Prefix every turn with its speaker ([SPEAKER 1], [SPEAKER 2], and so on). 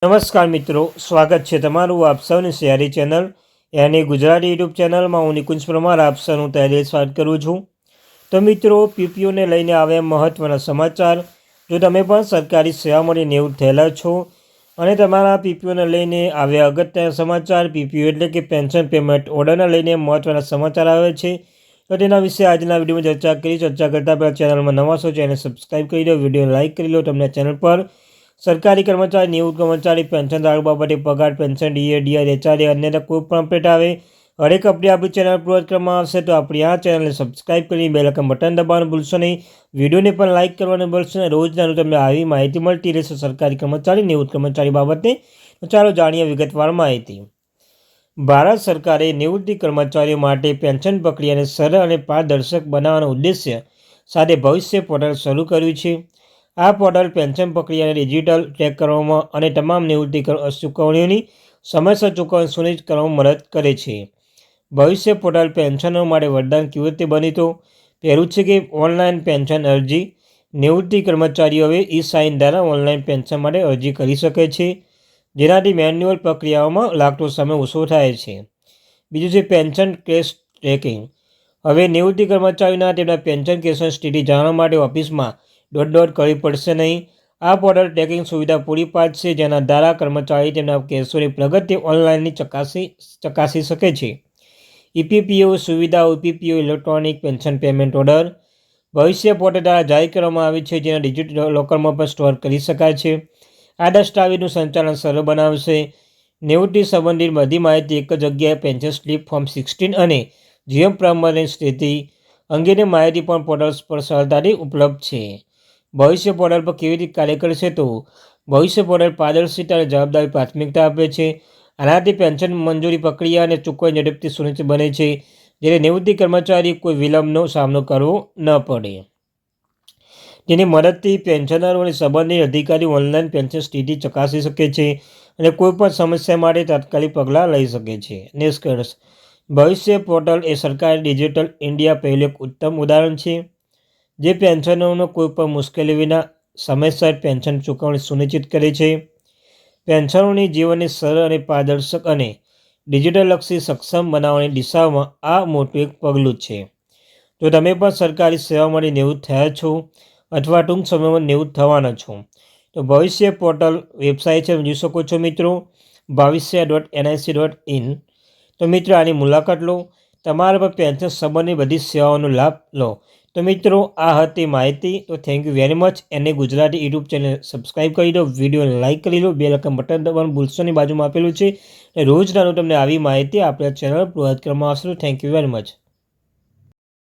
[SPEAKER 1] નમસ્કાર મિત્રો, સ્વાગત છે તમારું આપ સૌની શહેરી ચેનલ યાની ગુજરાતી યુટ્યુબ ચેનલમાં. હું નિકુંજ પરમાર આપ સૌનું તહેદિલ સ્વાગત કરું છું. તો મિત્રો, પીપીઓને લઈને આવ્યા મહત્ત્વના સમાચાર. જો તમે પણ સરકારી સેવા મળી નિવૃત્ત થયેલા છો અને તમારા પીપીઓને લઈને આવ્યા અગત્યના સમાચાર, પીપીઓ એટલે કે પેન્શન પેમેન્ટ ઓર્ડરને લઈને મહત્ત્વના સમાચાર આવે છે, તો તેના વિશે આજના વિડીયોમાં ચર્ચા કરતાં પહેલાં ચેનલમાં નવા છો ચેનલ સબસ્ક્રાઈબ કરી લો, વિડીયો લાઇક કરી લો. તમને ચેનલ પર સરકારી કર્મચારી, નિવૃત્ત કર્મચારી, પેન્શન ધારક બાબતે પગાર, પેન્શન, ડીએ, એચઆરએ અન્ય કોઈ પણ અપડેટ આવે, હરેક અપડેટ આપણી ચેનલ પર કરવામાં આવશે. તો આપણી આ ચેનલને સબસ્ક્રાઈબ કરી બેલ આઇકન બટન દબાવવાનું ભૂલશો નહીં, વિડીયોને પણ લાઇક કરવાનું ભૂલશો નહીં. રોજના તમને આવી માહિતી મળતી રહેશે સરકારી કર્મચારી, નિવૃત્ત કર્મચારી બાબતે. તો ચાલો જાણીએ વિગતવાર માહિતી. ભારત સરકારે નિવૃત્ત કર્મચારીઓ માટે પેન્શન પ્રક્રિયાને સરળ અને પારદર્શક બનાવવાના ઉદ્દેશ્ય સાથે ભવિષ્ય પોર્ટલ શરૂ કર્યું છે. આ પોર્ટલ પેન્શન પ્રક્રિયાને ડિજિટલ ટ્રેક કરવામાં અને તમામ નિવૃત્તિ ચૂકવણીઓની સમયસર ચૂકવણી સુનિશ્ચિત કરવામાં મદદ કરે છે. ભવિષ્ય પોર્ટલ પેન્શનો માટે વરદાન કેવી રીતે બની? તો પહેલું છે કે ઓનલાઈન પેન્શન અરજી. નિવૃત્તિ કર્મચારીઓ હવે ઈ-સાઇન દ્વારા ઓનલાઈન પેન્શન માટે અરજી કરી શકે છે, જેનાથી મેન્યુઅલ પ્રક્રિયાઓમાં લાગતો સમય ઓછો થાય છે. બીજું છે પેન્શન કેસ ટ્રેકિંગ. હવે નિવૃત્તિ કર્મચારીઓના તેમના પેન્શન કેસની સ્થિતિ જાણવા માટે ઓફિસમાં દોડ કરવી પડશે નહીં. આ પોર્ટલ ટ્રેકિંગ સુવિધા પૂરી પાડશે, જેના દ્વારા કર્મચારી તેમના કેસોની પ્રગતિ ઓનલાઈનની ચકાસી શકે છે. ઈપીપીઓ સુવિધાઓ. ઈપીપીઓ ઇલેક્ટ્રોનિક પેન્શન પેમેન્ટ ઓર્ડર ભવિષ્ય પોર્ટલ દ્વારા જાહેર કરવામાં આવી છે, જેના ડિજિટલ લોકરમાં પણ સ્ટોર કરી શકાય છે. આ દસ્તાવેજનું સંચાલન સરળ બનાવશે. નિવૃત્તિ સંબંધિત બધી માહિતી એક જ જગ્યાએ. પેન્શન સ્લીપ, ફોર્મ 16 અને જીવન પ્રમાણની સ્થિતિ અંગેની માહિતી પણ પોર્ટલ્સ પર સરળતાથી ઉપલબ્ધ છે. ભવિષ્ય પોર્ટલ પર કેવી રીતે કાર્ય કરશે? તો ભવિષ્ય પોર્ટલ પારદર્શિતા અને જવાબદારી પ્રાથમિકતા આપે છે. આનાથી પેન્શન મંજૂરી પ્રક્રિયા અને ચૂકવણી ઝડપથી સુનિશ્ચિત બને છે, જેને નિવૃત્તિ કર્મચારી કોઈ વિલંબનો સામનો કરવો ન પડે. તેની મદદથી પેન્શનરો અને સંબંધિત અધિકારીઓ ઓનલાઈન પેન્શન સ્થિતિ ચકાસી શકે છે અને કોઈપણ સમસ્યા માટે તાત્કાલિક પગલાં લઈ શકે છે. નિષ્કર્ષ: ભવિષ્ય પોર્ટલ એ સરકારી ડિજિટલ ઇન્ડિયા પહેલું એક ઉત્તમ ઉદાહરણ છે, જે પેન્શનરોનો કોઈપણ મુશ્કેલી વિના સમયસર પેન્શન ચૂકવણી સુનિશ્ચિત કરે છે. પેન્શનરોની જીવનને સરળ અને પારદર્શક અને ડિજિટલલક્ષી સક્ષમ બનાવવાની દિશામાં આ મોટું એક પગલું છે. જો તમે પણ સરકારી સેવામાંથી નિવૃત્ત થયા છો અથવા ટૂંક સમયમાં નિવૃત્ત થવાના છો, તો ભવિષ્ય પોર્ટલ વેબસાઇટ છે જોઈ શકો છો મિત્રો, bhavishya.nic.in. તો મિત્રો, આની મુલાકાત લો, તમારા પર પેન્શન સંબંધિત બધી સેવાઓનો લાભ લો. તો મિત્રો, આ હતી માહિતી. તો થેન્ક યુ વેરી મચ. એને ગુજરાતી યુટ્યુબ ચેનલ સબસ્ક્રાઈબ કરી દો, વિડીયો લાઇક કરી લો, બેલ આઇકન બટન દબાવવાનું ભૂલશો નહીં, બાજુમાં આપેલું છે. રોજના તમને આવી માહિતી આપણે ચેનલ પ્રોવાઈડ કરવામાં આવશે. Thank you very much.